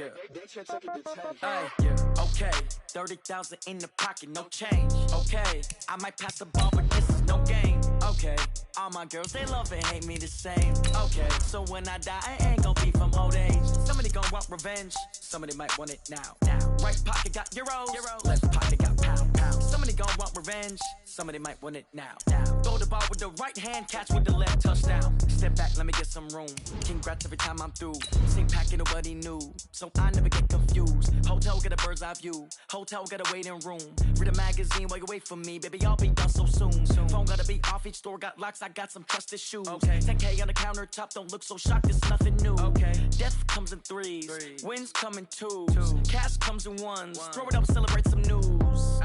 Yeah. Hey, yeah. Okay. 30,000 in the pocket, no change. Okay. I might pass the ball, but this is no game. Okay. All my girls, they love and hate me the same. Okay. So when I die, I ain't gon' be from old age. Somebody gon' want revenge. Somebody might want it now. Right pocket got euros. Left pocket got pound. Somebody gon' want revenge. Somebody might want it now. Throw the ball with the right hand, catch with the left, touchdown. Step back, let me get some room. Congrats every time I'm through. Same packet, nobody knew. So I never get confused. Hotel get a bird's eye view. Hotel got a waiting room. Read a magazine while you wait for me. Baby, I'll be done so soon. Phone gotta be off, each store got locks. I got some trusted shoes. 10K on the countertop, don't look so shocked, it's nothing new. Death comes in threes. Wins come in twos. Cash comes in ones. Throw it up, celebrate some news.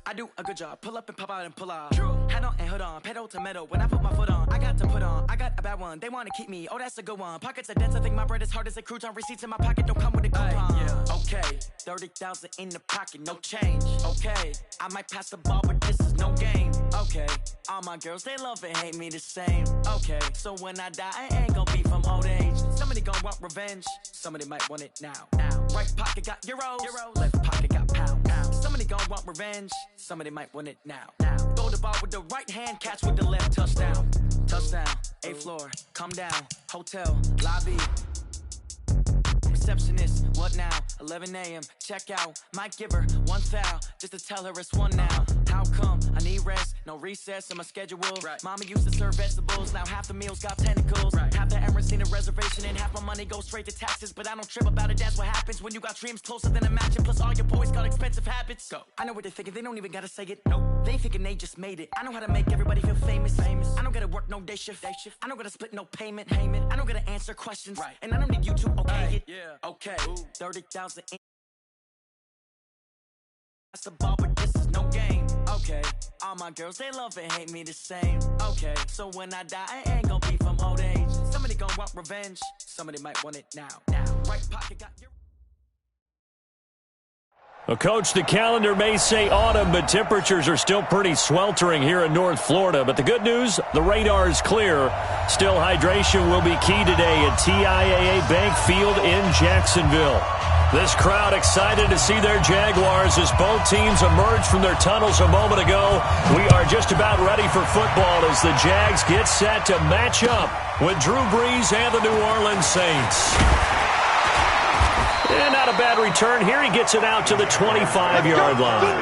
I do a good job. Pull up and pop out and pull out. Head on and hood on. Pedal to metal. When I put my foot on, I got to put on. I got a bad one. They want to keep me. Oh, that's a good one. Pockets are dense. I think my bread is hard as a crouton. Receipts in my pocket don't come with a coupon. Okay. 30,000 in the pocket. No change. Okay. I might pass the ball, but this is no game. Okay. All my girls, they love and hate me the same. Okay. So when I die, I ain't gonna be from old age. Somebody gonna want revenge. Somebody might want it now. Right pocket got euros. Left pocket got pound. Somebody gonna want revenge. Somebody might want it now. Throw the ball with the right hand, catch with the left, touchdown. Touchdown, 8th floor, come down, hotel, lobby. Receptionist, what now? 11 a.m., check out. Might give her one foul, just to tell her it's one now. How come? I need rest, no recess in my schedule. Mama used to serve vegetables, now half the meals got tentacles. Half the Emirates need a reservation and half my money goes straight to taxes. But I don't trip about it, that's what happens when you got dreams closer than a mansion. Plus all your boys got expensive habits. Go. I know what they're thinking, they don't even gotta say it. Nope. They thinking they just made it. I know how to make everybody feel famous. I don't gotta work no day shift. I don't gotta split no payment. I don't gotta answer questions. And I don't need you to okay it. Okay, 30,000 in. That's the ball, but this is no game. Okay, all my girls, they love and hate me the same. Okay, so when I die, I ain't gonna be from old age. Somebody gonna want revenge. Somebody might want it now. Right pocket got your... Well, Coach, the calendar may say autumn, but temperatures are still pretty sweltering here in North Florida. But the good news, the radar is clear. Still, hydration will be key today at TIAA Bank Field in Jacksonville. This crowd excited to see their Jaguars as both teams emerge from their tunnels a moment ago. We are just about ready for football as the Jags get set to match up with Drew Brees and the New Orleans Saints. And not a bad return here. He gets it out to the 25-yard line.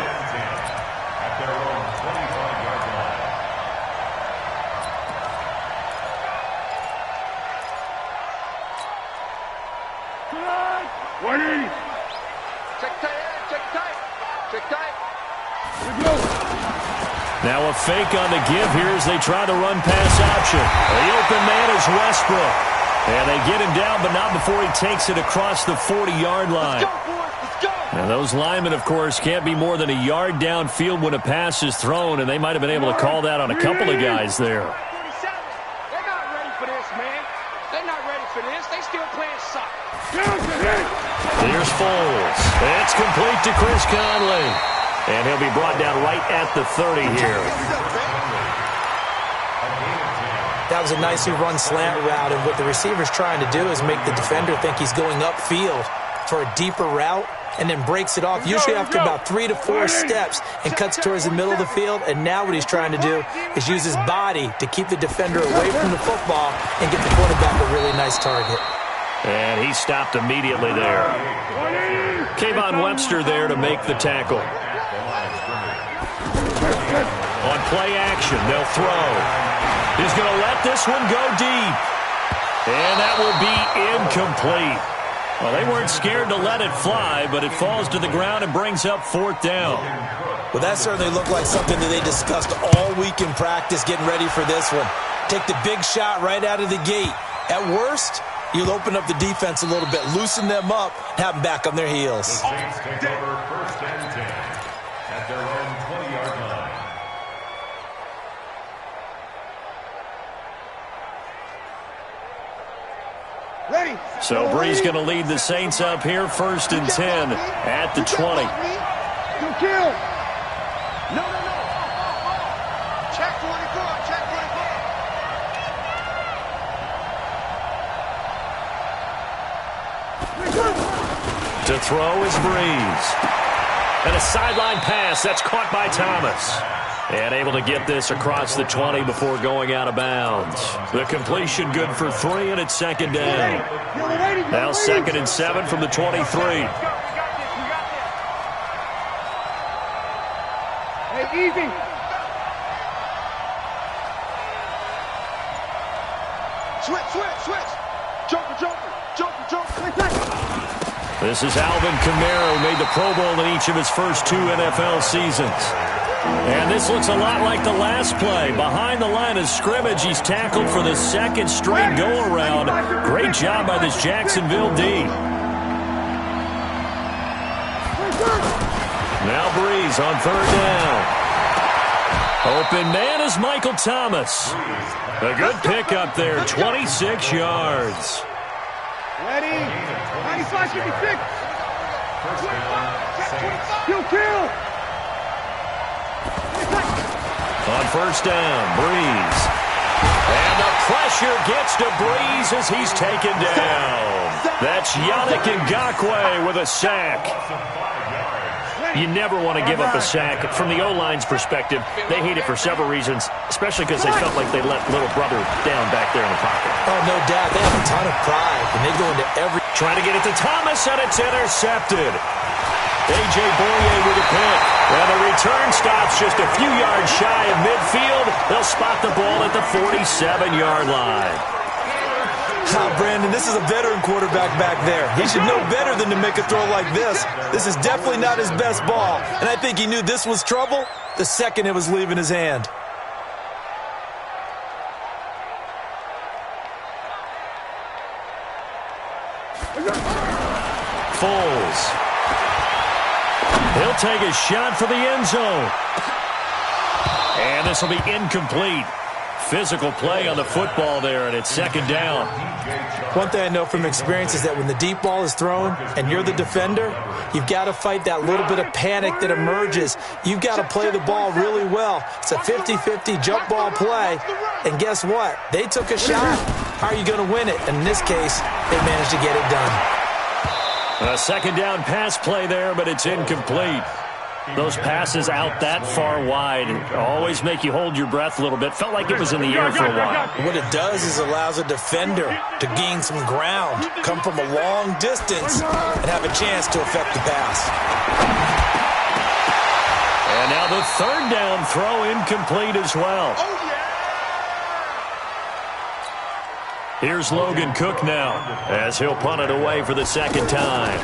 Now a fake on the give here as they try the run pass option. The open man is Westbrook. And they get him down, but not before he takes it across the 40-yard line. And those linemen, of course, can't be more than a yard downfield when a pass is thrown, and they might have been able to call that on a couple of guys there. They're not ready for this, man. They're not ready for this. They still playing soccer. Here's Foles. It's complete to Chris Conley. And he'll be brought down right at the 30 here. That was a nicely run slant route, and what the receiver's trying to do is make the defender think he's going upfield for a deeper route and then breaks it off, usually after about 3 to 4 steps, and cuts towards the middle of the field. And now what he's trying to do is use his body to keep the defender away from the football and get the quarterback a really nice target. And he stopped immediately there. Kayvon Webster there to make the tackle. On play action, they'll throw. He's going to let this one go deep. And that will be incomplete. Well, they weren't scared to let it fly, but it falls to the ground and brings up 4th down. Well, that certainly looked like something that they discussed all week in practice, getting ready for this one. Take the big shot right out of the gate. At worst, you'll open up the defense a little bit, loosen them up, have them back on their heels. The Saints take over 1st and 10 at their own 20-yard line. Ready. So Brees going to lead the Saints up here, 1st and 10 at the 20. You kill. No. Check 24. Check 24. throw is Breeze. And a sideline pass. That's caught by Thomas. And able to get this across the 20 before going out of bounds. The completion good for 3, and it's second down. Now 2nd and 7 from the 23. Hey, easy. Switch. Joker. This is Alvin Kamara, who made the Pro Bowl in each of his first 2 NFL seasons. And this looks a lot like the last play. Behind the line of scrimmage, he's tackled for the 2nd straight go-around. Great job by this Jacksonville D. Now Breeze on 3rd down. Open man is Michael Thomas. A good pickup there, 26 yards. Ready? 95, 56. Kill. On 1st down, Breeze. And the pressure gets to Breeze as he's taken down. That's Yannick Ngakoue with a sack. You never want to give up a sack. From the O-line's perspective, they hate it for several reasons, especially because they felt like they let little brother down back there in the pocket. Oh, no doubt. They have a ton of pride, and they go into every... Trying to get it to Thomas, and it's intercepted. A.J. Boyer with a pick. And the return stops just a few yards shy of midfield. They'll spot the ball at the 47-yard line. Brandon, this is a veteran quarterback back there. He should know better than to make a throw like this. This is definitely not his best ball. And I think he knew this was trouble the second it was leaving his hand. Foles. He'll take a shot for the end zone. And this will be incomplete. Physical play on the football there, and it's 2nd down. One thing I know from experience is that when the deep ball is thrown and you're the defender, you've got to fight that little bit of panic that emerges. You've got to play the ball really well. It's a 50-50 jump ball play, and guess what? They took a shot. How are you going to win it? And in this case, they managed to get it done. A 2nd down pass play there, but it's incomplete. Those passes out that far wide always make you hold your breath a little bit. Felt like it was in the air for a while. What it does is allows a defender to gain some ground, come from a long distance, and have a chance to affect the pass. And now the 3rd down throw incomplete as well. Here's Logan Cook now as he'll punt it away for the 2nd time.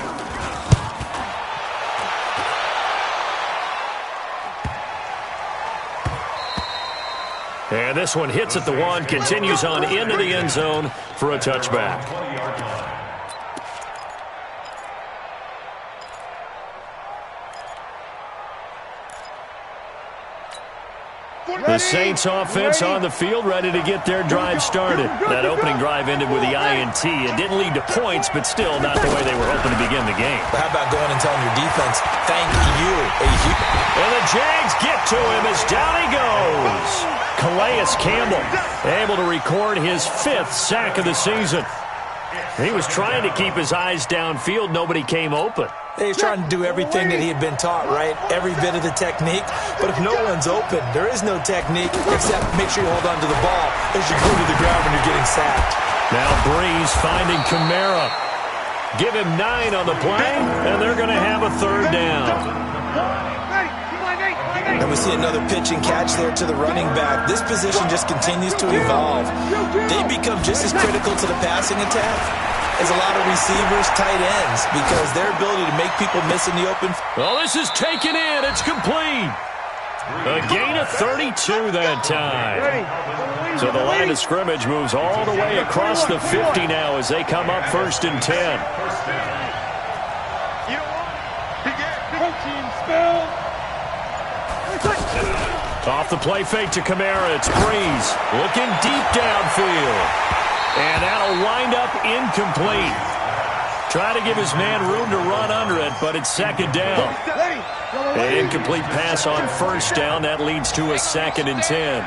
And this one hits at the 1, continues on into the end zone for a touchback. The Saints offense on the field, ready to get their drive started. That opening drive ended with the INT. It didn't lead to points, but still not the way they were hoping to begin the game. But how about going and telling your defense, thank you. And the Jags get to him as down he goes. Calais Campbell able to record his 5th sack of the season. He was trying to keep his eyes downfield. Nobody came open. He's trying to do everything that he had been taught, right? Every bit of the technique. But if no one's open, there is no technique except make sure you hold on to the ball as you go to the ground when you're getting sacked. Now Breeze finding Kamara. Give him 9 on the play, and they're going to have a 3rd down. And we see another pitch and catch there to the running back. This position just continues to evolve. They become just as critical to the passing attack as a lot of receivers, tight ends, because their ability to make people miss in the open. Well, this is taken in. It's complete. A gain of 32 that time. So the line of scrimmage moves all the way across the 50 now as they come up 1st and 10. Off the play fake to Kamara, it's Breeze looking deep downfield. And that'll wind up incomplete. Try to give his man room to run under it, but it's 2nd down. An incomplete pass on 1st down. That leads to a 2nd and 10.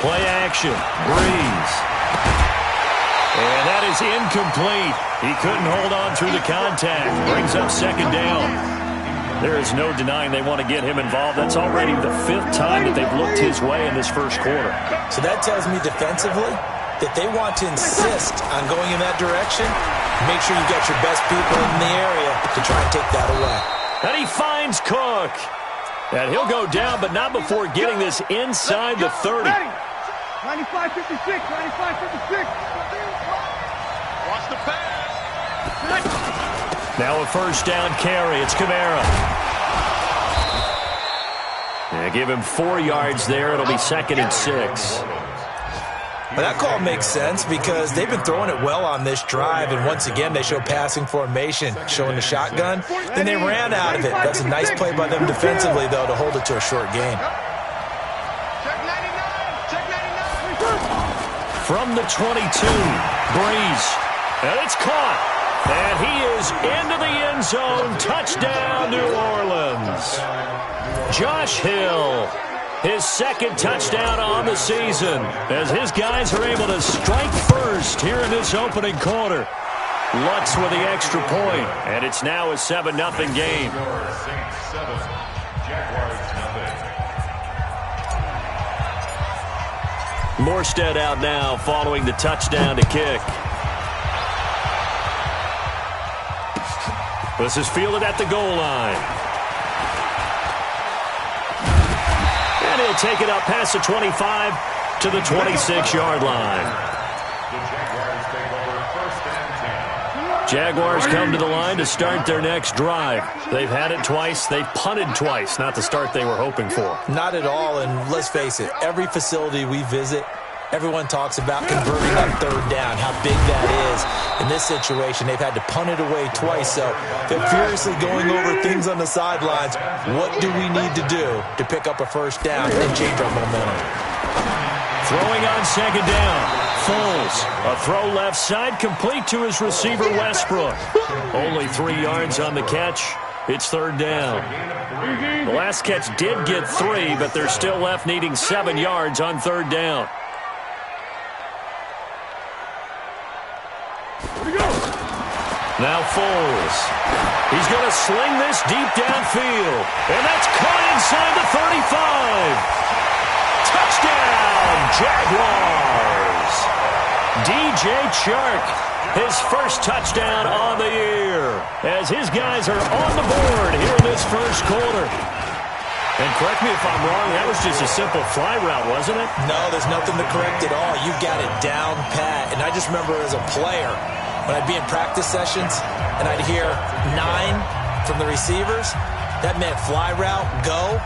Play action. Breeze. And that is incomplete. He couldn't hold on through the contact. Brings up second down. There is no denying they want to get him involved. That's already the 5th time that they've looked his way in this first quarter. So that tells me defensively that they want to insist on going in that direction. Make sure you got your best people in the area to try and take that away. And he finds Cook. And he'll go down, but not before getting this inside the 30. 95-56, 95-56. Watch the pass. Now a first down carry. It's Kamara. Yeah, give him 4 yards there. It'll be 2nd and 6. But that call makes sense because they've been throwing it well on this drive, and once again they show passing formation, showing the shotgun. Then they ran out of it. That's a nice play by them defensively, though, to hold it to a short gain. From the 22, Breeze. And it's caught. And he is into the end zone. Touchdown, New Orleans. Josh Hill, his 2nd touchdown on the season, as his guys are able to strike first here in this opening quarter. Lutz with the extra point, and it's now a 7-0 game. Morstead out now following the touchdown to kick. This is fielded at the goal line. And he'll take it up past the 25 to the 26-yard line. Jaguars come to the line to start their next drive. They've had it twice. They've punted twice. Not the start they were hoping for. Not at all, and let's face it, every facility we visit, everyone talks about converting on 3rd down, how big that is. In this situation, they've had to punt it away twice, so they're furiously going over things on the sidelines. What do we need to do to pick up a first down and change our momentum? Throwing on 2nd down. Foles, a throw left side, complete to his receiver, Westbrook. Only 3 yards on the catch. It's 3rd down. The last catch did get 3, but they're still left needing 7 yards on 3rd down. Now Foles. He's going to sling this deep downfield. And that's caught inside the 35. Touchdown, Jaguars. DJ Chark, his first touchdown on the year, as his guys are on the board here in this first quarter. And correct me if I'm wrong, that was just a simple fly route, wasn't it? No, there's nothing to correct at all. You got it down pat. And I just remember as a player, when I'd be in practice sessions and I'd hear 9 from the receivers, that meant fly route, go,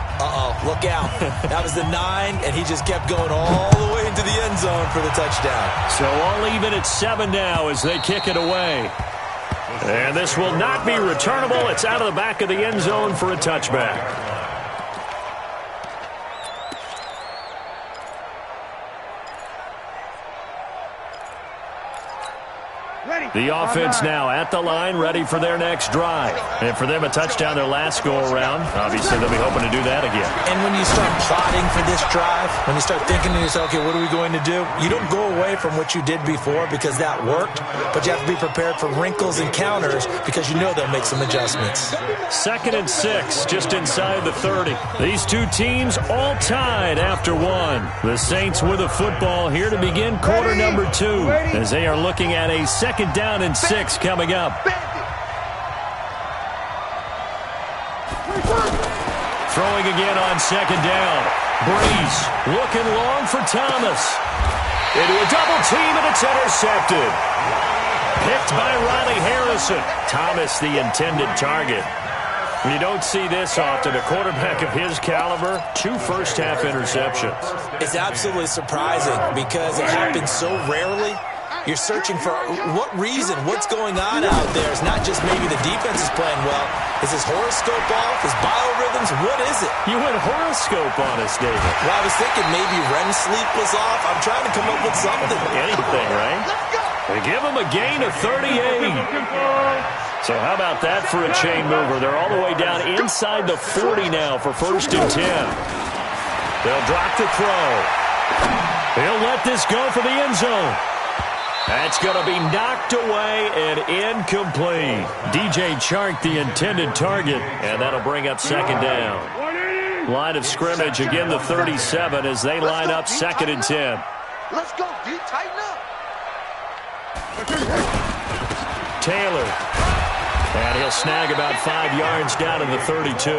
look out. That was the 9, and he just kept going all the way into the end zone for the touchdown. So all even at 7 now as they kick it away. And this will not be returnable. It's out of the back of the end zone for a touchback. The offense now at the line, ready for their next drive. And for them, a touchdown their last go-around. Obviously, they'll be hoping to do that again. And when you start plotting for this drive, when you start thinking to yourself, okay, what are we going to do? You don't go away from what you did before because that worked, but you have to be prepared for wrinkles and counters because you know they'll make some adjustments. 2nd and 6, just inside the 30. These two teams all tied after 1. The Saints with a football here to begin quarter number 2 as they are looking at a 2nd down and 6 coming up. Throwing again on 2nd down. Breeze looking long for Thomas. Into a double team, and it's intercepted. Picked by Riley Harrison. Thomas the intended target. You don't see this often. A quarterback of his caliber, 2 first-half interceptions. It's absolutely surprising because it happens so rarely. You're searching for what reason, what's going on out there. It's not just maybe the defense is playing well. Is his horoscope off? His biorhythms? What is it? You went horoscope on us, David. Well, I was thinking maybe REM sleep was off. I'm trying to come up with something. Anything, right? They give him a gain of 38. So how about that for a chain mover? They're all the way down inside the 40 now for 1st and 10. They'll drop the throw. He'll let this go for the end zone. That's going to be knocked away and incomplete. DJ Chark, the intended target, and that'll bring up second down. Line of scrimmage, again the 37 as they line up 2nd and 10. Let's go, D. Tighten up. Taylor. And he'll snag about 5 yards down to the 32.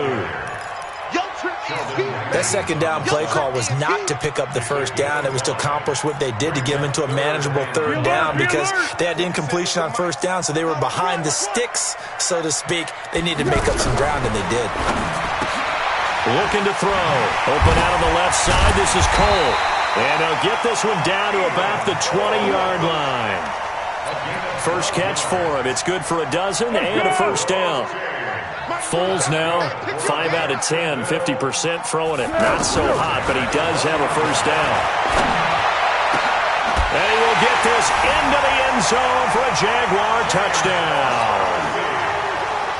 That second down play call was not to pick up the first down. It was to accomplish what they did, to get them into a manageable 3rd down, because they had incompletion on 1st down, so they were behind the sticks, so to speak. They needed to make up some ground, and they did. Looking to throw. Open out on the left side. This is Cole. And they'll get this one down to about the 20-yard line. First catch for him. It's good for a dozen and a first down. Foles now, 5 out of 10, 50% throwing it. Not so hot, but he does have a first down. And he will get this into the end zone for a Jaguar touchdown.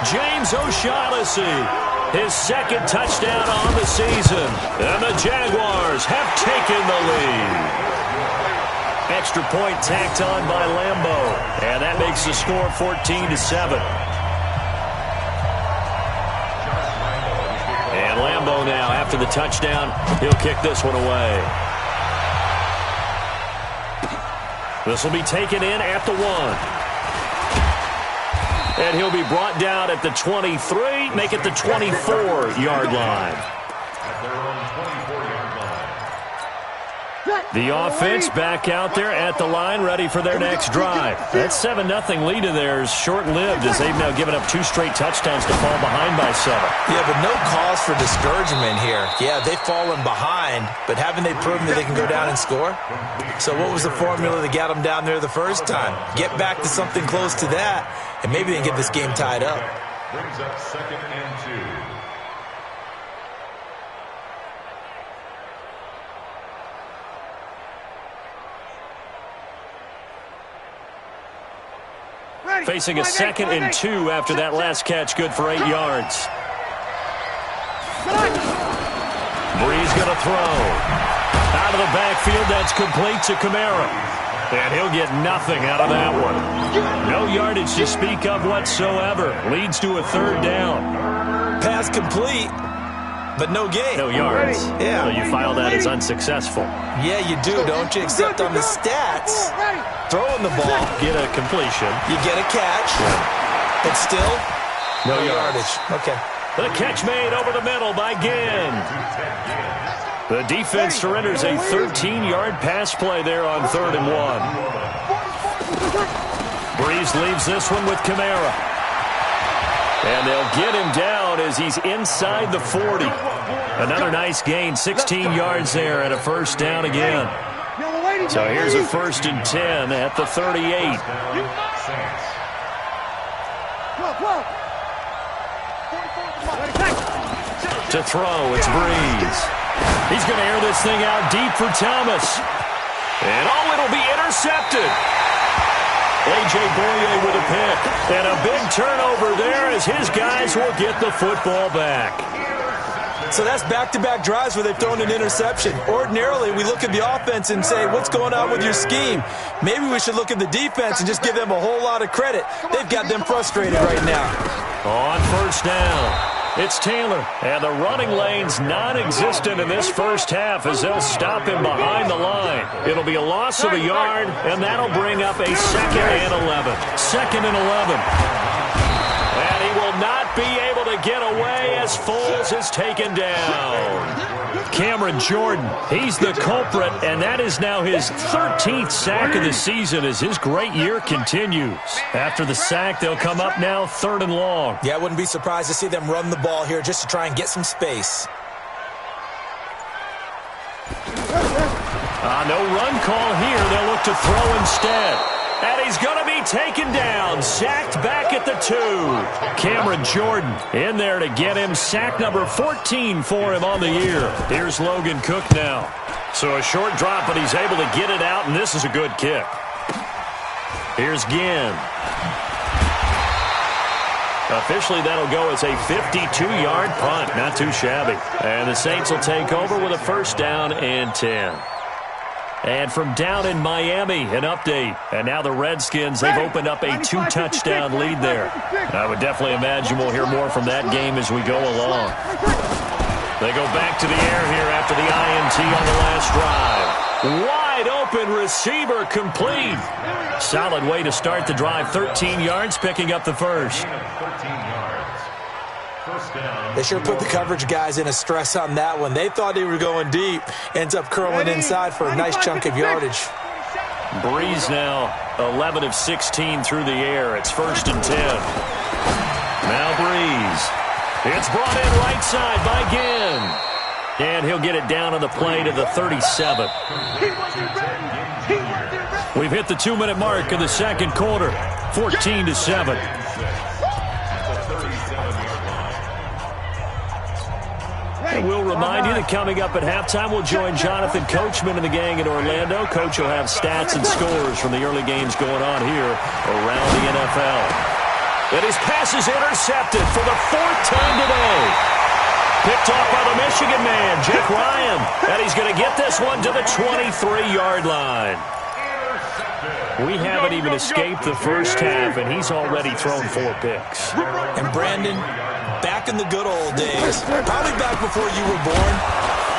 James O'Shaughnessy, his 2nd touchdown on the season. And the Jaguars have taken the lead. Extra point tacked on by Lambo. And that makes the score 14-7. And Lambo now, after the touchdown, he'll kick this one away. This will be taken in at the 1. And he'll be brought down at the 23, make it the 24-yard line. The offense back out there at the line, ready for their next drive. That 7-0 lead of theirs short-lived, as they've now given up 2 straight touchdowns to fall behind by 7. Yeah, but no cause for discouragement here. Yeah, they've fallen behind, but haven't they proven that they can go down and score? So what was the formula that got them down there the first time? Get back to something close to that, and maybe they can get this game tied up. Brings up 2nd and 2. Facing a 2nd and 2 after that last catch, good for 8 yards. Breeze going to throw. Out of the backfield, that's complete to Kamara. And he'll get nothing out of that one. No yardage to speak of whatsoever. Leads to a 3rd down. Pass complete, but no gain. No yards. Yeah. So you file that as unsuccessful. Yeah, you do, don't you? Except on the stats, throwing the ball, Get a completion. you get a catch, but still No yardage. Okay. The catch made over the middle by Ginn. The defense surrenders a 13-yard pass play there on 3rd and 1. Breeze leaves this one with Kamara. And they'll get him down as he's inside the 40. Another nice gain, 16 yards there and a first down again. So here's a 1st and 10 at the 38. To throw, it's Breeze. He's going to air this thing out deep for Thomas. And it'll be intercepted. A.J. Boye with a pick. And a big turnover there as his guys will get the football back. So that's back-to-back drives where they've thrown an interception. Ordinarily, we look at the offense and say, what's going on with your scheme? Maybe we should look at the defense and just give them a whole lot of credit. They've got them frustrated right now. On 1st down, it's Taylor. And the running lane's non-existent in this first half as they'll stop him behind the line. It'll be a loss of a yard, and that'll bring up a 2nd and 11. 2nd and 11. And he will not be able to get away as Foles is taken down. Cameron Jordan, he's the culprit, and that is now his 13th sack of the season as his great year continues. After the sack, they'll come up now 3rd and long. Yeah, I wouldn't be surprised to see them run the ball here just to try and get some space. No run call here. They'll look to throw instead. And he's going to be taken down, sacked back at the 2. Cameron Jordan in there to get him sack number 14 for him on the year. Here's Logan Cook now. So a short drop, but he's able to get it out, and this is a good kick. Here's Ginn. Officially, that'll go as a 52-yard punt. Not too shabby. And the Saints will take over with a 1st down and 10. And from down in Miami, an update. And now the Redskins, they've opened up a 2-touchdown lead there. I would definitely imagine we'll hear more from that game as we go along. They go back to the air here after the INT on the last drive. Wide open receiver complete. Solid way to start the drive. 13 yards, picking up the first. 13 yards. First down. They sure put the coverage guys in a stress on that one. They thought they were going deep. Ends up curling inside for a nice chunk of yardage. Breeze now 11 of 16 through the air. It's 1st and 10. Now Breeze. It's brought in right side by Ginn. And he'll get it down on the play to the 37. We've hit the 2-minute mark in the second quarter. 14-7. And we'll remind you that coming up at halftime, we'll join Jonathan Coachman and the gang in Orlando. Coach will have stats and scores from the early games going on here around the NFL. And his pass is intercepted for the 4th time today. Picked off by the Michigan man, Jake Ryan. And he's going to get this one to the 23-yard line. We haven't even escaped the first half, and he's already thrown 4 picks. And Brandon, back in the good old days, probably back before you were born,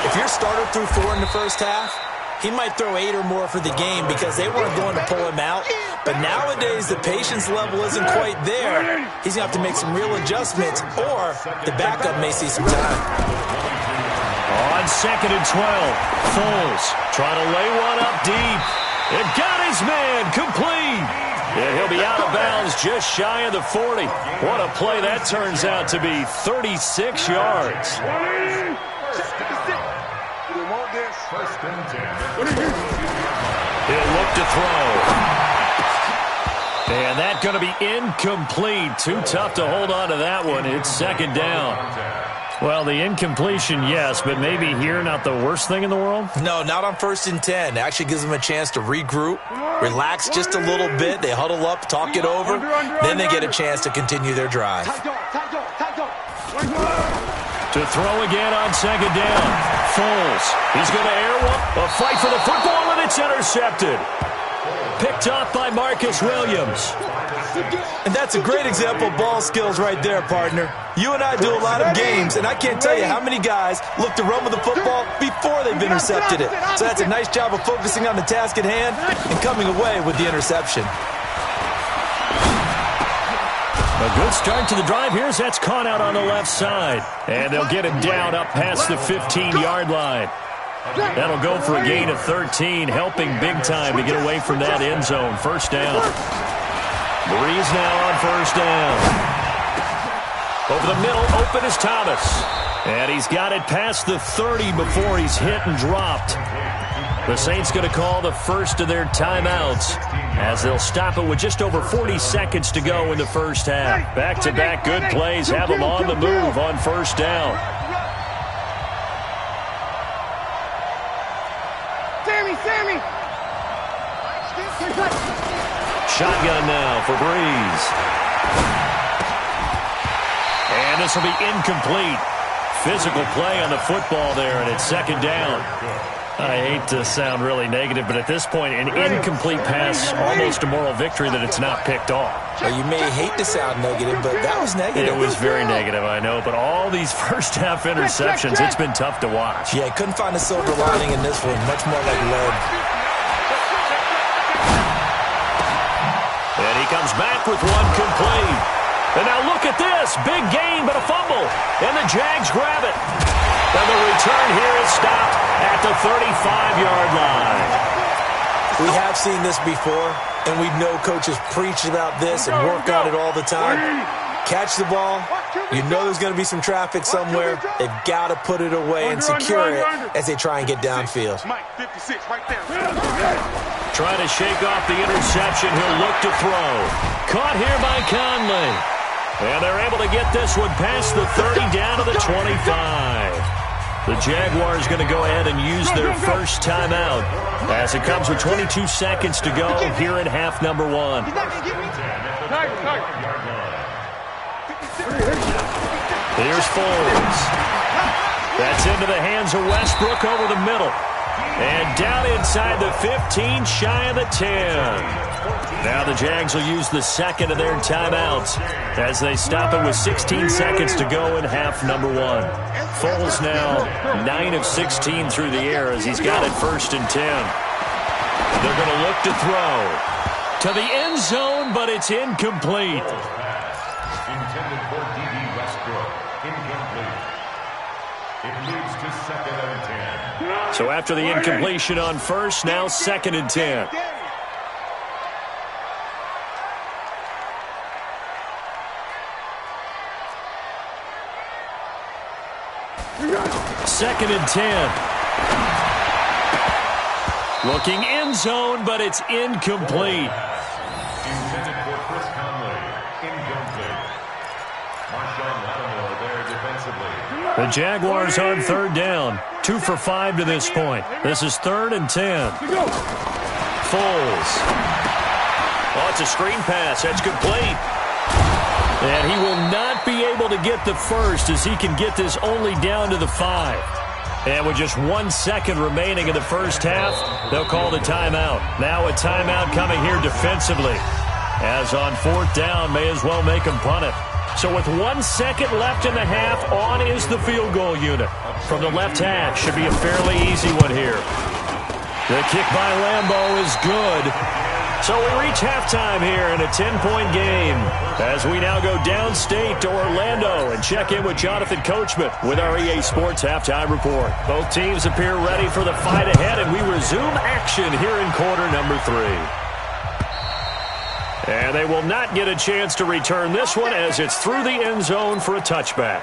if your starter threw 4 in the first half, he might throw 8 or more for the game because they weren't going to pull him out. But nowadays, the patience level isn't quite there. He's going to have to make some real adjustments, or the backup may see some time. On 2nd and 12, Foles trying to lay one up deep. It got his man complete. Yeah, he'll be out of bounds just shy of the 40. What a play that turns out to be, 36 yards. First and 10. He'll look to throw. And that's going to be incomplete. Too tough to hold on to that one. It's 2nd down. Well, the incompletion, yes, but maybe here not the worst thing in the world? No, not on 1st and 10. It actually gives them a chance to regroup, relax just a little bit. They huddle up, talk it over. Then they get a chance to continue their drive. To throw again on 2nd down. Foles. He's going to air one. A fight for the football, and it's intercepted. Picked off by Marcus Williams. And that's a great example of ball skills right there, partner. You and I do a lot of games, and I can't tell you how many guys look to run with the football before they've intercepted it. So that's a nice job of focusing on the task at hand and coming away with the interception. A good start to the drive here as that's caught out on the left side. And they'll get him down up past the 15-yard line. That'll go for a gain of 13, helping big time to get away from that end zone. 1st down. Breeze now on 1st down. Over the middle, open is Thomas. And he's got it past the 30 before he's hit and dropped. The Saints going to call the first of their timeouts as they'll stop it with just over 40 seconds to go in the first half. Back-to-back good plays have them on the move on 1st down. Sammy! Shotgun now for Breeze. And this will be incomplete. Physical play on the football there, and it's 2nd down. I hate to sound really negative, but at this point, an incomplete pass, almost a moral victory that it's not picked off. Well, you may hate to sound negative, but that was negative. It was very negative, I know, but all these first-half interceptions, it's been tough to watch. Yeah, couldn't find a silver lining in this one, much more like lead. And he comes back with one complete. And now look at this. Big gain, but a fumble. And the Jags grab it. And the return here is stopped at the 35-yard line. We have seen this before, and we know coaches preach about this and work on it all the time. Catch the ball. You know there's going to be some traffic somewhere. They've got to put it away and secure it as they try and get downfield. Trying to shake off the interception. He'll look to throw. Caught here by Conley. And they're able to get this one past the 30 down to the 25. The Jaguars going to go ahead and use their first timeout as it comes with 22 seconds to go here in half number 1. Here's Foles. That's into the hands of Westbrook over the middle. And down inside the 15, shy of the 10. Now the Jags will use the second of their timeouts as they stop it with 16 seconds to go in half number 1. Foles now 9 of 16 through the air as he's got it 1st and 10. They're going to look to throw to the end zone, but it's incomplete. Intended for D.B. Westbrook. Incomplete. It leads to 2nd and 10. So after the incompletion on 1st, now 2nd and 10. Second and 10. Looking end zone, but it's incomplete. Intended for Chris Conley. Incomplete. Marshawn Lattimore there defensively. The Jaguars on 3rd down. 2 for 5 to this point. This is 3rd and 10. Foles. Oh, it's a screen pass. That's complete. And he will not be able to get the first as he can get this only down to the 5. And with just 1 second remaining in the first half, they'll call the timeout. Now a timeout coming here defensively. As on 4th down, may as well make them punt it. So with 1 second left in the half, on is the field goal unit. From the left hash, should be a fairly easy one here. The kick by Lambeau is good. So we reach halftime here in a 10-point game as we now go downstate to Orlando and check in with Jonathan Coachman with our EA Sports Halftime Report. Both teams appear ready for the fight ahead, and we resume action here in quarter number 3. And they will not get a chance to return this one as it's through the end zone for a touchback.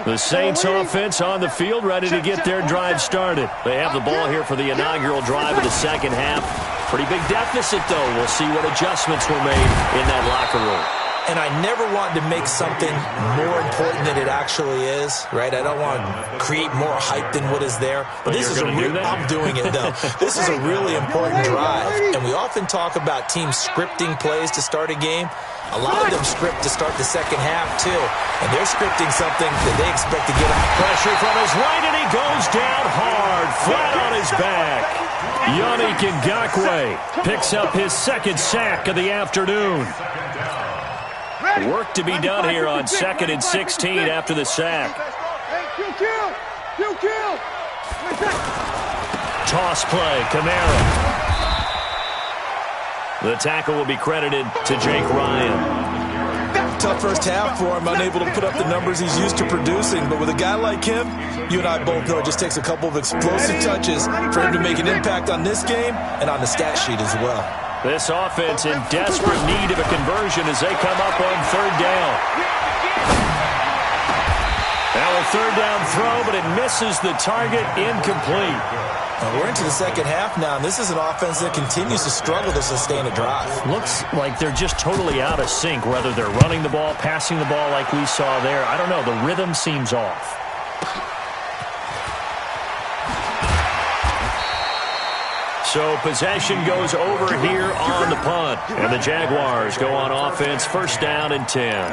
The Saints offense on the field, ready to get their drive started. They have the ball here for the inaugural drive of the second half. Pretty big deficit, though. We'll see what adjustments were made in that locker room. And I never want to make something more important than it actually is, right? I don't want to create more hype than what is there. But this is I'm doing it, though. This is a really important drive. And we often talk about teams scripting plays to start a game. A lot of them script to start the second half, too. And they're scripting something that they expect to get off. Pressure from his right, and he goes down hard, flat on his back. Yannick Ngakoue picks up his 2nd sack of the afternoon. Work to be done here on 2nd and 16 after the sack. Toss play, Kamara. The tackle will be credited to Jake Ryan. Tough first half for him, unable to put up the numbers he's used to producing. But with a guy like him, you and I both know it just takes a couple of explosive touches for him to make an impact on this game and on the stat sheet as well. This offense in desperate need of a conversion as they come up on 3rd down. Now a 3rd down throw, but it misses the target, incomplete. We're into the second half now, and this is an offense that continues to struggle to sustain a drive. Looks like they're just totally out of sync, whether they're running the ball, passing the ball like we saw there. I don't know. The rhythm seems off. So possession goes over here on the punt, and the Jaguars go on offense, 1st down and 10.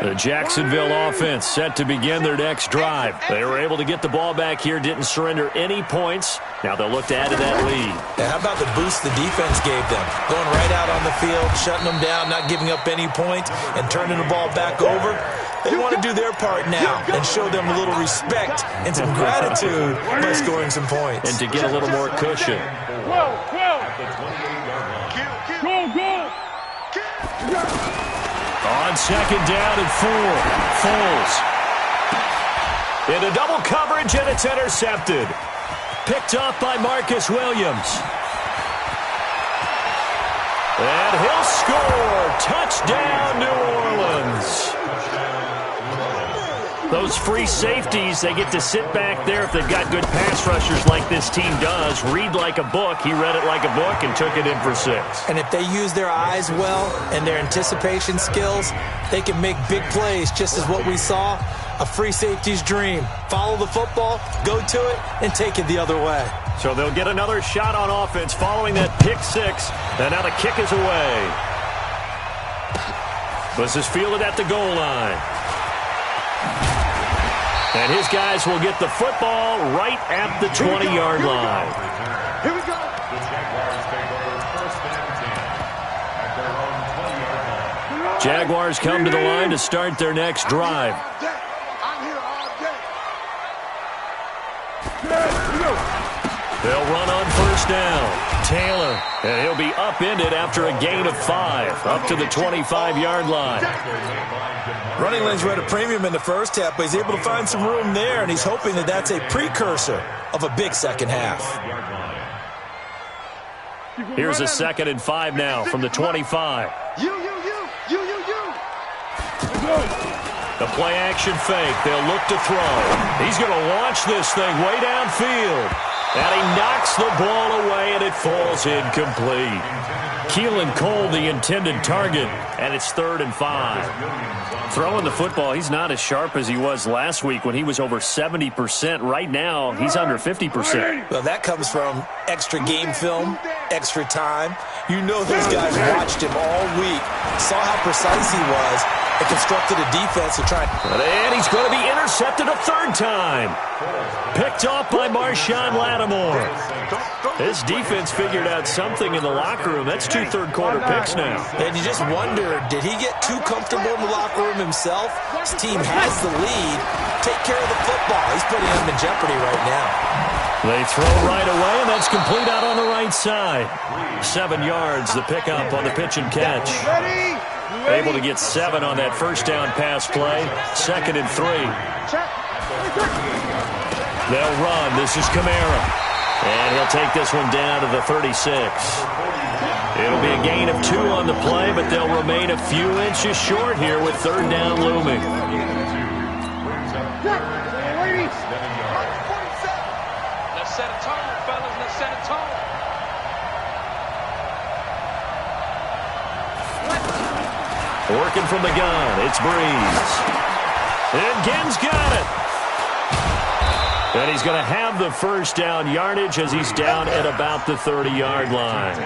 The Jacksonville offense set to begin their next drive. They were able to get the ball back here, didn't surrender any points. Now they'll look to add to that lead. Yeah, how about the boost the defense gave them? Going right out on the field, shutting them down, not giving up any points, and turning the ball back over. They want to do their part now and show them a little respect and some gratitude by scoring some points. And to get a little more cushion. On 2nd down and 4, Foles. Into double coverage, and it's intercepted. Picked off by Marcus Williams. And he'll score. Touchdown, New Orleans. Those free safeties, they get to sit back there if they've got good pass rushers like this team does. Read like a book. He read it like a book and took it in for 6. And if they use their eyes well and their anticipation skills, they can make big plays, just as what we saw A free safety's dream. Follow the football, go to it, and take it the other way. So they'll get another shot on offense following that pick six. And now the kick is away. This is fielded at the goal line. And his guys will get the football right at the 20-yard line. Here we go. The Jaguars take over first and 10 at their own 20-yard line. Jaguars come to the line to start their next drive. I'm here all day. They'll run on first down. Taylor, and he'll be upended after a gain of 5, up to the 25-yard line. Running lanes were at a premium in the first half, but he's able to find some room there, and he's hoping that that's a precursor of a big second half. Here's a 2nd and 5 now from the 25. You. The play action fake. They'll look to throw. He's going to launch this thing way downfield. And he knocks the ball away, and it falls incomplete. Keelan Cole, the intended target, and it's 3rd and 5. Throwing the football, he's not as sharp as he was last week when he was over 70%. Right now, he's under 50%. Well, that comes from extra game film, extra time. You know those guys watched him all week, saw how precise he was, and constructed a defense to try. And he's going to be intercepted a 3rd time. Picked off by Marshawn Lattimore. This defense figured out something in the locker room. That's 2 third-quarter picks now. And you just wonder, did he get too comfortable in the locker room himself? His team has the lead. Take care of the football. He's putting them in jeopardy right now. They throw right away, and that's complete out on the right side. 7 yards, the pickup on the pitch and catch. Able to get 7 on that first down pass play. 2nd and 3. They'll run. This is Kamara. And he'll take this one down to the 36. It'll be a gain of 2 on the play, but they'll remain a few inches short here with 3rd down looming. Let's set a tone, fellas. Let's set a tone. Working from the gun, it's Breeze. And Ginn's got it. And he's going to have the first down yardage as he's down at about the 30-yard line.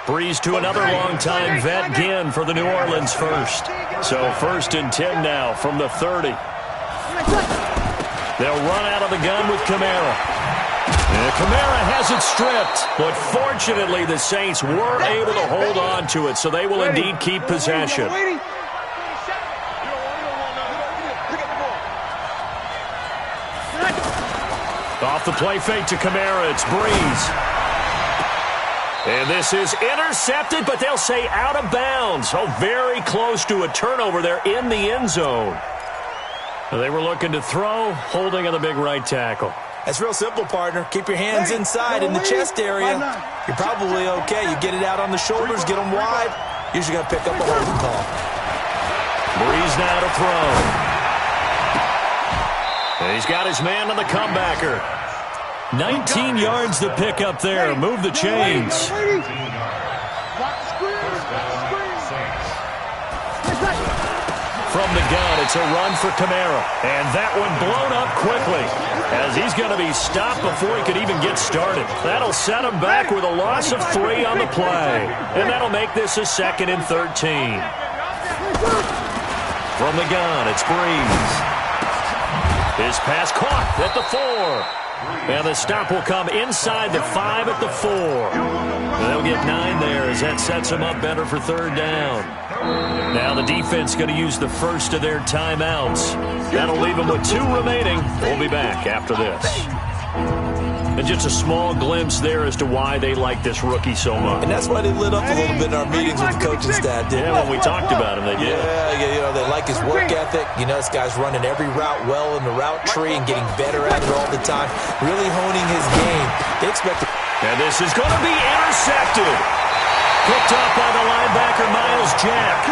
Breeze to another long-time vet, Ginn, for the New Orleans first. So 1st and 10 now from the 30. They'll run out of the gun with Kamara. And Kamara has it stripped, but fortunately the Saints were able to hold on to it, so they will indeed keep possession. Off the play fake to Kamara, it's Breeze. And this is intercepted, but they'll say out of bounds. Oh, very close to a turnover there in the end zone. They were looking to throw, holding on the big right tackle. That's real simple, partner. Keep your hands inside in the chest area. You're probably okay. You get it out on the shoulders, get them wide. Usually going to pick up a holding call. Breeze now to throw. And he's got his man on the comebacker. 19 yards to pick up there. Move the chains. From the gun, it's a run for Kamara. And that one blown up quickly as he's going to be stopped before he could even get started. That'll set him back with a loss of 3 on the play. And that'll make this a 2nd and 13. From the gun, it's Breeze. His pass caught at the 4. And the stop will come inside the 5 at the 4. They'll get 9 there as that sets them up better for 3rd down. Now the defense going to use the first of their timeouts. That'll leave them with 2 remaining. We'll be back after this. And just a small glimpse there as to why they like this rookie so much. And that's why they lit up a little bit in our meetings with the coaching staff, didn't Yeah, when we talked about him, they did. Yeah, they like his work ethic. You know, this guy's running every route well in the route tree and getting better at it all the time, really honing his game. They expect it. And this is going to be intercepted. Picked up by the linebacker, Miles Jack.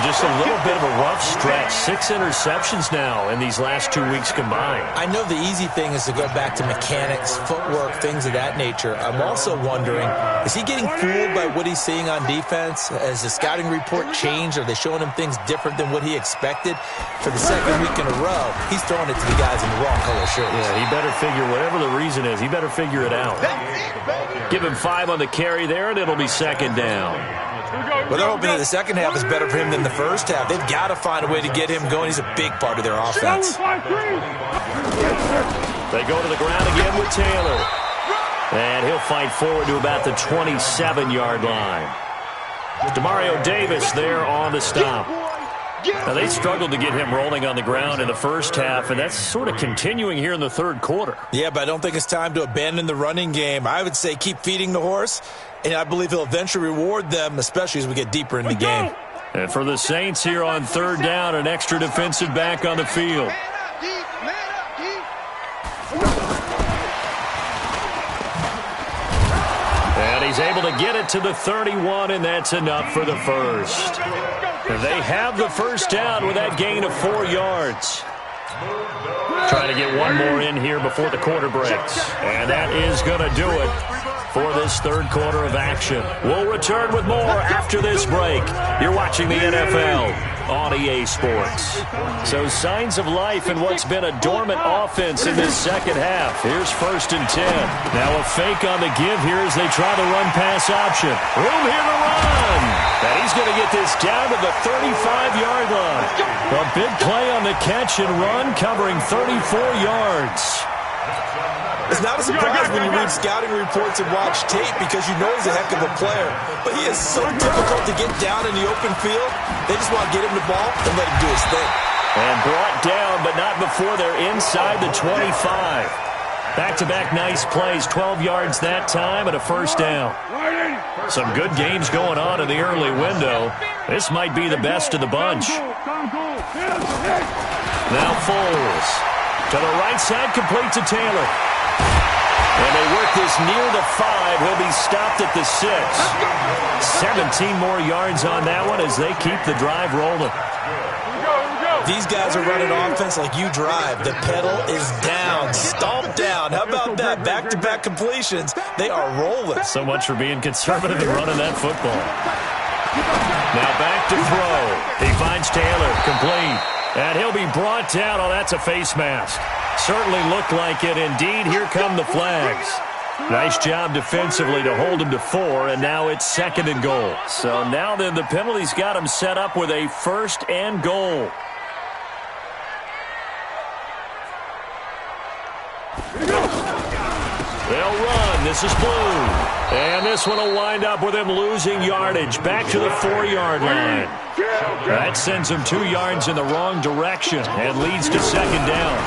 Just a little bit of a rough stretch. 6 interceptions now in these last 2 weeks combined. I know the easy thing is to go back to mechanics, footwork, things of that nature. I'm also wondering, is he getting fooled by what he's seeing on defense? Has the scouting report changed? Are they showing him things different than what he expected? For the second week in a row, he's throwing it to the guys in the wrong color shirts. Yeah, he better figure, whatever the reason is, he better figure it out. Give him 5 on the carry there, and it'll be second down. Well, they're hoping that the second half is better for him than the first half. They've got to find a way to get him going. He's a big part of their offense. They go to the ground again with Taylor. And he'll fight forward to about the 27-yard line. Demario Davis there on the stop. Now, they struggled to get him rolling on the ground in the first half, and that's sort of continuing here in the third quarter. Yeah, but I don't think it's time to abandon the running game. I would say keep feeding the horse, and I believe he'll eventually reward them, especially as we get deeper in the game. And for the Saints here on third down, an extra defensive back on the field. And he's able to get it to the 31, and that's enough for the first. They have the first down with that gain of 4 yards. Trying to get one more in here before the quarter breaks. And that is going to do it for this third quarter of action. We'll return with more after this break. You're watching the NFL on EA Sports. So signs of life in what's been a dormant offense in this second half. Here's 1st and 10. Now a fake on the give here as they try the run-pass option. Room here to run. And he's going to get this down to the 35-yard line. A big play on the catch and run, covering 34 yards. It's not a surprise when you read scouting reports and watch tape because you know he's a heck of a player. But he is so difficult to get down in the open field. They just want to get him the ball and let him do his thing. And brought down, but not before they're inside the 25. Back-to-back nice plays, 12 yards that time and a first down. Some good games going on in the early window. This might be the best of the bunch. Now Foles. To the right side, complete to Taylor. And they work this near the 5. He'll be stopped at the 6. 17 more yards on that one as they keep the drive rolling. These guys are running offense like you drive. The pedal is down, stomped down. How about that? Back-to-back completions. They are rolling. So much for being conservative and running that football. Now back to throw. He finds Taylor, complete. And he'll be brought down. Oh, that's a face mask. Certainly looked like it. Indeed, here come the flags. Nice job defensively to hold him to 4, and now it's 2nd and goal. So now then the penalty's got him set up with a 1st and goal. They'll run. This is Blue. And this one will wind up with him losing yardage. Back to the 4-yard line. That sends him 2 yards in the wrong direction and leads to 2nd down.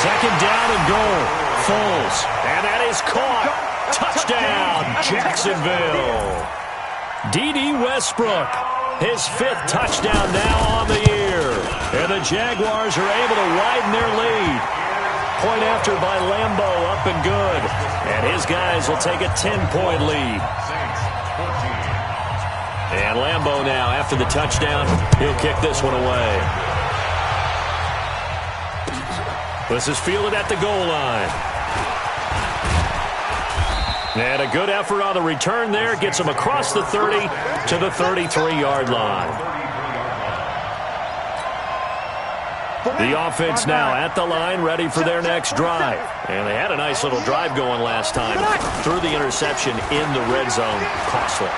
2nd down and goal. Foles. And that is caught. Touchdown, Jacksonville. D.D. Westbrook. His 5th touchdown now on the year. And the Jaguars are able to widen their lead. Point after by Lambo, up and good. And his guys will take a 10-point lead. And Lambo now, after the touchdown, he'll kick this one away. This is fielded at the goal line. And a good effort on the return there. Gets him across the 30 to the 33-yard line. The offense now at the line, ready for their next drive. And they had a nice little drive going last time. Threw the interception in the red zone. Costly.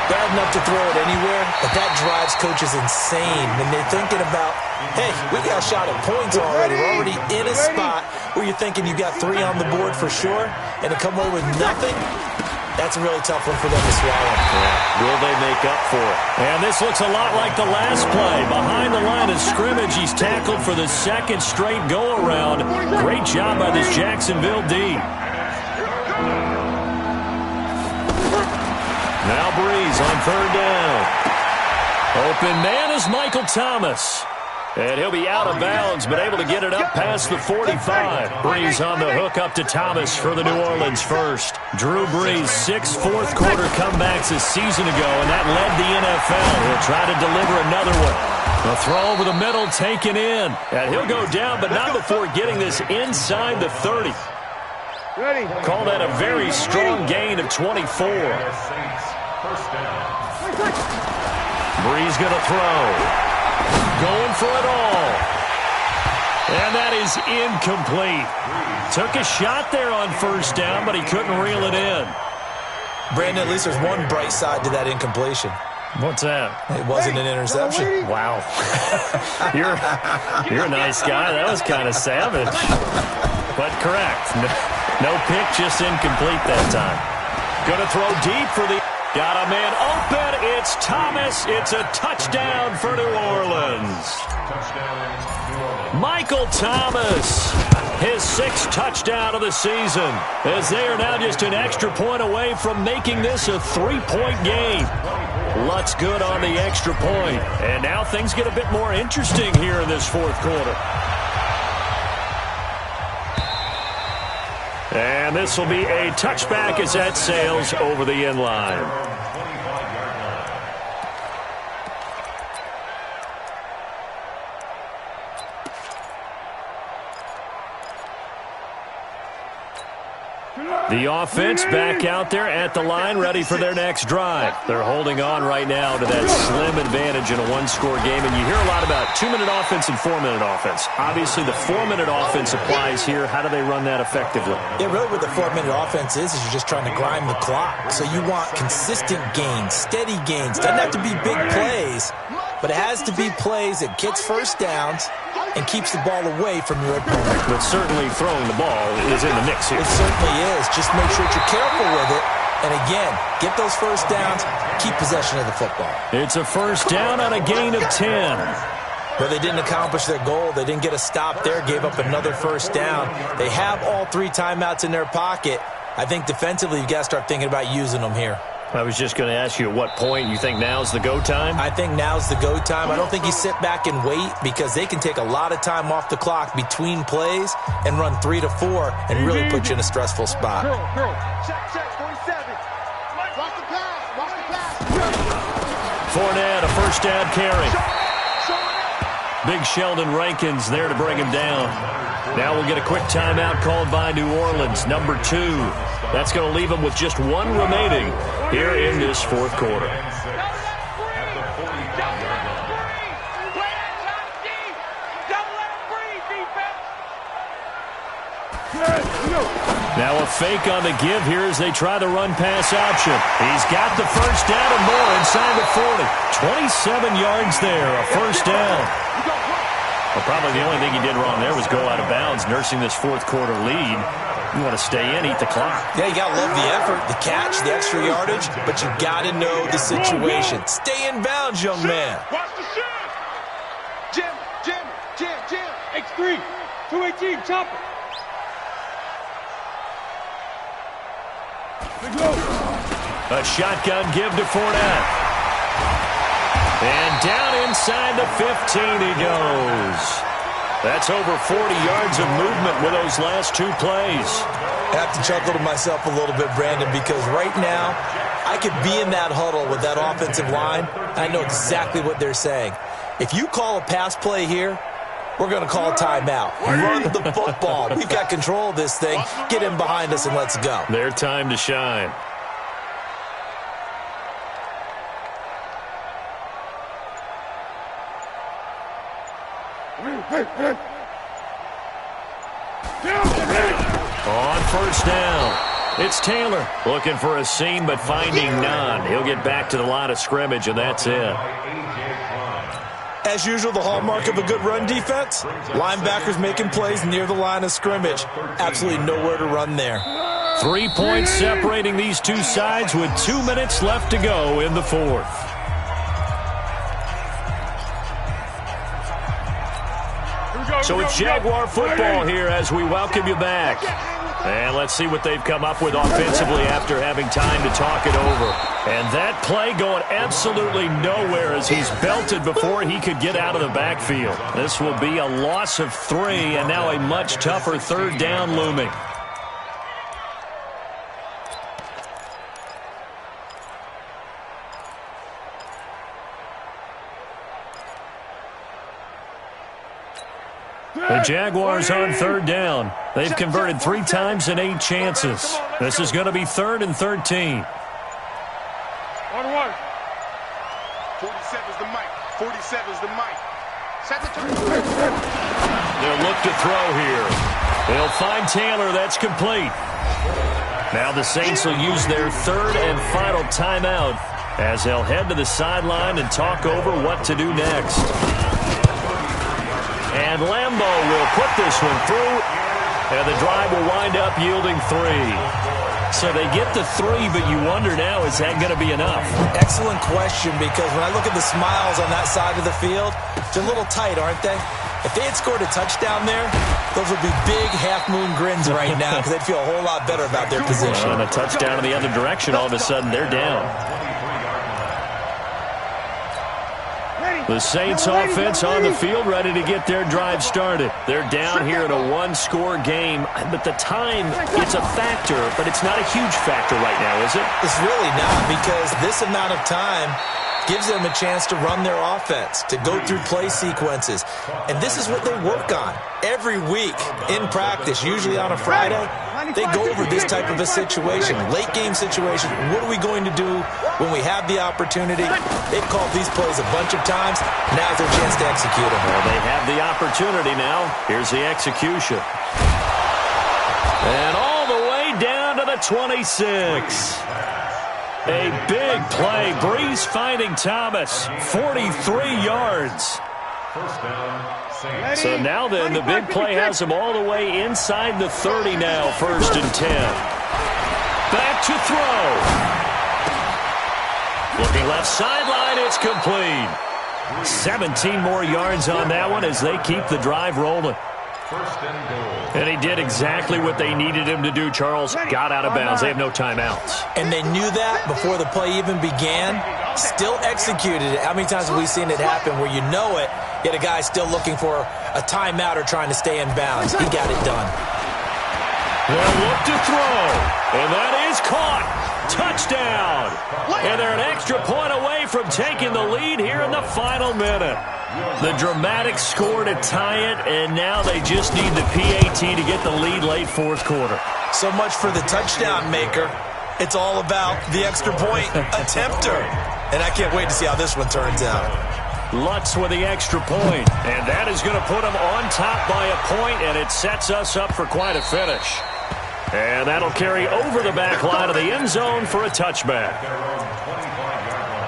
Bad enough to throw it anywhere, but that drives coaches insane when they're thinking about, hey, we got a shot at points already. We're already in a spot where you're thinking you got 3 on the board for sure, and to come away with nothing, that's a really tough one for them to swallow. Yeah. Will they make up for it? And this looks a lot like the last play. Behind the line of scrimmage, he's tackled for the 2nd straight go-around. Great job by this Jacksonville D. Now Breeze on 3rd down. Open man is Michael Thomas. And he'll be out of bounds, but able to get it up past the 45. Brees on the hook up to Thomas for the New Orleans first. Drew Brees, 6 fourth-quarter comebacks a season ago, and that led the NFL. He'll try to deliver another one. A throw over the middle taken in. And he'll go down, but not before getting this inside the 30. Call that a very strong gain of 24. Brees going to throw. Going for it all. And that is incomplete. Took a shot there on first down, but he couldn't reel it in. Brandon, at least there's one bright side to that incompletion. What's that? It wasn't an interception. Wow. You're a nice guy. That was kind of savage. But correct. No pick, just incomplete that time. Going to throw deep for the... Got a man open. It's Thomas. It's a touchdown for New Orleans. Michael Thomas, his 6th touchdown of the season, as they are now just an extra point away from making this a 3-point game. Lutz good on the extra point. And now things get a bit more interesting here in this fourth quarter. And this will be a touchback as that sails over the end line. The offense back out there at the line, ready for their next drive. They're holding on right now to that slim advantage in a one-score game. And you hear a lot about 2-minute offense and 4-minute offense. Obviously, the 4-minute offense applies here. How do they run that effectively? Yeah, really what the 4-minute offense is you're just trying to grind the clock. So you want consistent gains, steady gains. Doesn't have to be big plays, but it has to be plays that gets first downs and keeps the ball away from your opponent. But certainly throwing the ball is in the mix here. It certainly is. Just make sure that you're careful with it. And again, get those first downs, keep possession of the football. It's a first down on a gain of 10. But they didn't accomplish their goal. They didn't get a stop there, gave up another first down. They have all 3 timeouts in their pocket. I think defensively you've got to start thinking about using them here. I was just going to ask you at what point you think now's the go time? I think now's the go time. I don't think you sit back and wait because they can take a lot of time off the clock between plays and run 3 to 4 and really put you in a stressful spot. Check, 47. Watch the pass. Fournette, a first down carry. Big Sheldon Rankins there to bring him down. Now we'll get a quick timeout called by New Orleans, number 2. That's going to leave them with just 1 remaining here in this fourth quarter. Now a fake on the give here as they try the run-pass option. He's got the first down and more inside the 40. 27 yards there, a first down. Well, probably the only thing he did wrong there was go out of bounds, nursing this fourth quarter lead. You want to stay in, eat the clock. Yeah, you got to love the effort, the catch, the extra yardage, but you got to know the situation. Stay in bounds, young man. Watch the shoot. Jim. X3, 218, chopper. A shotgun give to Fournette. And down inside the 15 he goes. That's over 40 yards of movement with those last 2 plays. I have to chuckle to myself a little bit, Brandon, because right now I could be in that huddle with that offensive line. I know exactly what they're saying. If you call a pass play here, we're going to call a timeout. Run the football. We've got control of this thing. Get in behind us and let's go. Their time to shine. On first down, it's Taylor looking for a seam but finding none. He'll get back to the line of scrimmage, and that's it. As usual, the hallmark of a good run defense, linebackers making plays near the line of scrimmage. Absolutely nowhere to run there. 3 points separating these two sides with 2 minutes left to go in the fourth. Here we go. So it's Jaguar football here as we welcome you back. And let's see what they've come up with offensively after having time to talk it over. And that play going absolutely nowhere as he's belted before he could get out of the backfield. This will be a loss of 3 and now a much tougher 3rd down looming. The Jaguars on 3rd down. They've converted 3 times in 8 chances. This is going to be 3rd and 13. 1-1. 47's the mic. 47's the mic. Set the turn. They'll look to throw here. They'll find Taylor. That's complete. Now the Saints will use their 3rd and final timeout as they'll head to the sideline and talk over what to do next. And Lambeau will put this one through, and the drive will wind up yielding 3. So they get the 3, but you wonder now, is that going to be enough? Excellent question, because when I look at the smiles on that side of the field, they're a little tight, aren't they? If they had scored a touchdown there, those would be big half-moon grins right now because they'd feel a whole lot better about their position. And a touchdown in the other direction, all of a sudden they're down. The Saints offense on the field, ready to get their drive started. They're down here in a 1-score game, but the time, it's a factor, but it's not a huge factor right now, is it? It's really not, because this amount of time gives them a chance to run their offense, to go through play sequences. And this is what they work on every week in practice, usually on a Friday. They go over this type of a situation, late game situation. What are we going to do when we have the opportunity? They've called these plays a bunch of times. Now's their chance to execute them. Well, they have the opportunity now. Here's the execution. And all the way down to the 26. A big play. Breeze finding Thomas. 43 yards. First down, Saints. So now then, the big play has him all the way inside the 30 now. 1st and 10. Back to throw. Looking left sideline. It's complete. 17 more yards on that one as they keep the drive rolling. First and goal. And he did exactly what they needed him to do, Charles. Got out of bounds. They have no timeouts. And they knew that before the play even began. Still executed it. How many times have we seen it happen where you know it, yet a guy still looking for a timeout or trying to stay in bounds? He got it done. They'll look to throw. And that is caught. Touchdown. And they're an extra point away from taking the lead here in the final minute. The dramatic score to tie it, and now they just need the PAT to get the lead late 4th quarter. So much for the touchdown maker. It's all about the extra point attempter. And I can't wait to see how this one turns out. Lutz with the extra point, and that is going to put them on top by a point, and it sets us up for quite a finish. And that'll carry over the back line of the end zone for a touchback. Their own 25-yard line.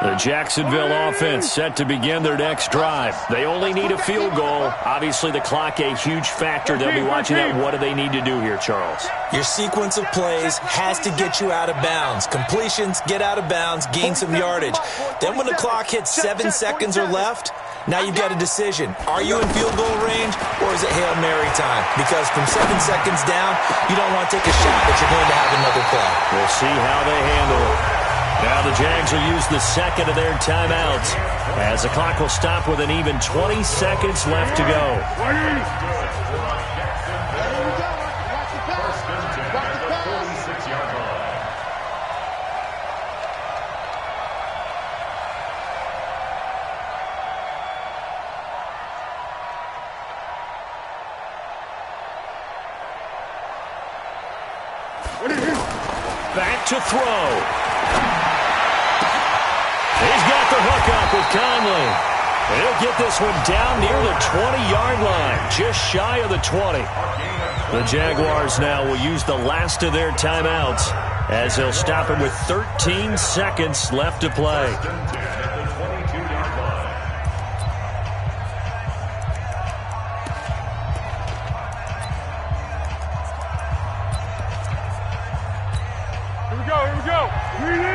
The Jacksonville offense set to begin their next drive. They only need a field goal. Obviously, the clock a huge factor. They'll be watching that. What do they need to do here, Charles? Your sequence of plays has to get you out of bounds. Completions, get out of bounds, gain some yardage. Then when the clock hits 7 seconds or left, now you've got a decision. Are you in field goal range, or is it Hail Mary time? Because from 7 seconds down, you don't want to take a shot that you're going to have another play. We'll see how they handle it. Now the Jags will use the second of their timeouts as the clock will stop with an even 20 seconds left to go. First and 10 at the 46-yard line. Back to throw. He's got the hook up with Conley. He'll get this one down near the 20-yard line, just shy of the 20. The Jaguars now will use the last of their timeouts as they'll stop him with 13 seconds left to play. First and 10 at the 22-yard line. Here we go, here we go.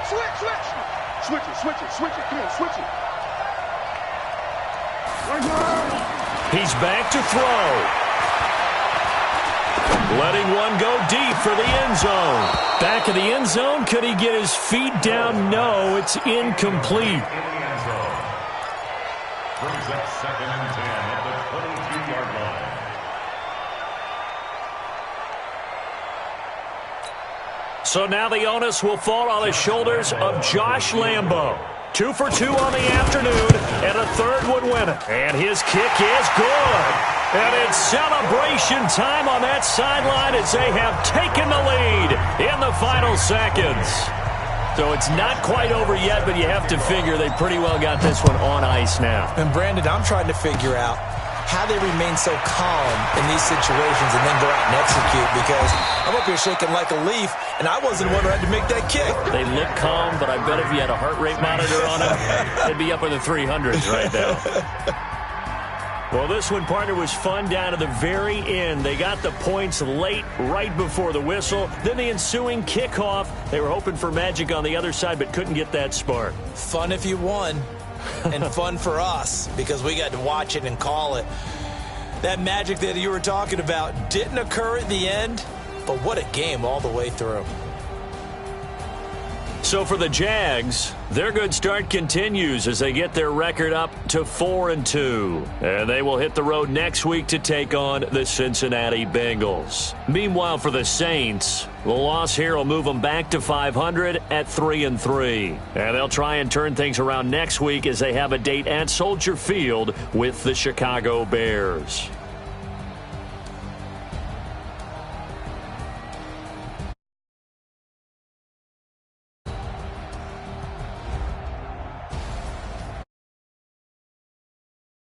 Switch it. Come on, switch it. He's back to throw. Letting one go deep for the end zone. Back of the end zone. Could he get his feet down? No, it's incomplete. In the end zone. Brings up 2nd and 10 at the 22-yard line. So now the onus will fall on the shoulders of Josh Lambo. 2 for 2 on the afternoon, and a third would win it. And his kick is good. And it's celebration time on that sideline as they have taken the lead in the final seconds. So it's not quite over yet, but you have to figure they pretty well got this one on ice now. And Brandon, I'm trying to figure out how they remain so calm in these situations and then go out and execute, because I'm up here shaking like a leaf, and I wasn't the one who had to make that kick. They look calm, but I bet if you had a heart rate monitor on them, they'd be up in the 300s right now. Well, this one, partner, was fun down to the very end. They got the points late, right before the whistle. Then the ensuing kickoff. They were hoping for magic on the other side, but couldn't get that spark. Fun if you won, and fun for us, because we got to watch it and call it. That magic that you were talking about didn't occur at the end, but what a game all the way through. So for the Jags, their good start continues as they get their record up to 4-2. And they will hit the road next week to take on the Cincinnati Bengals. Meanwhile, for the Saints, the loss here will move them back to 500 at 3-3. And they'll try and turn things around next week as they have a date at Soldier Field with the Chicago Bears.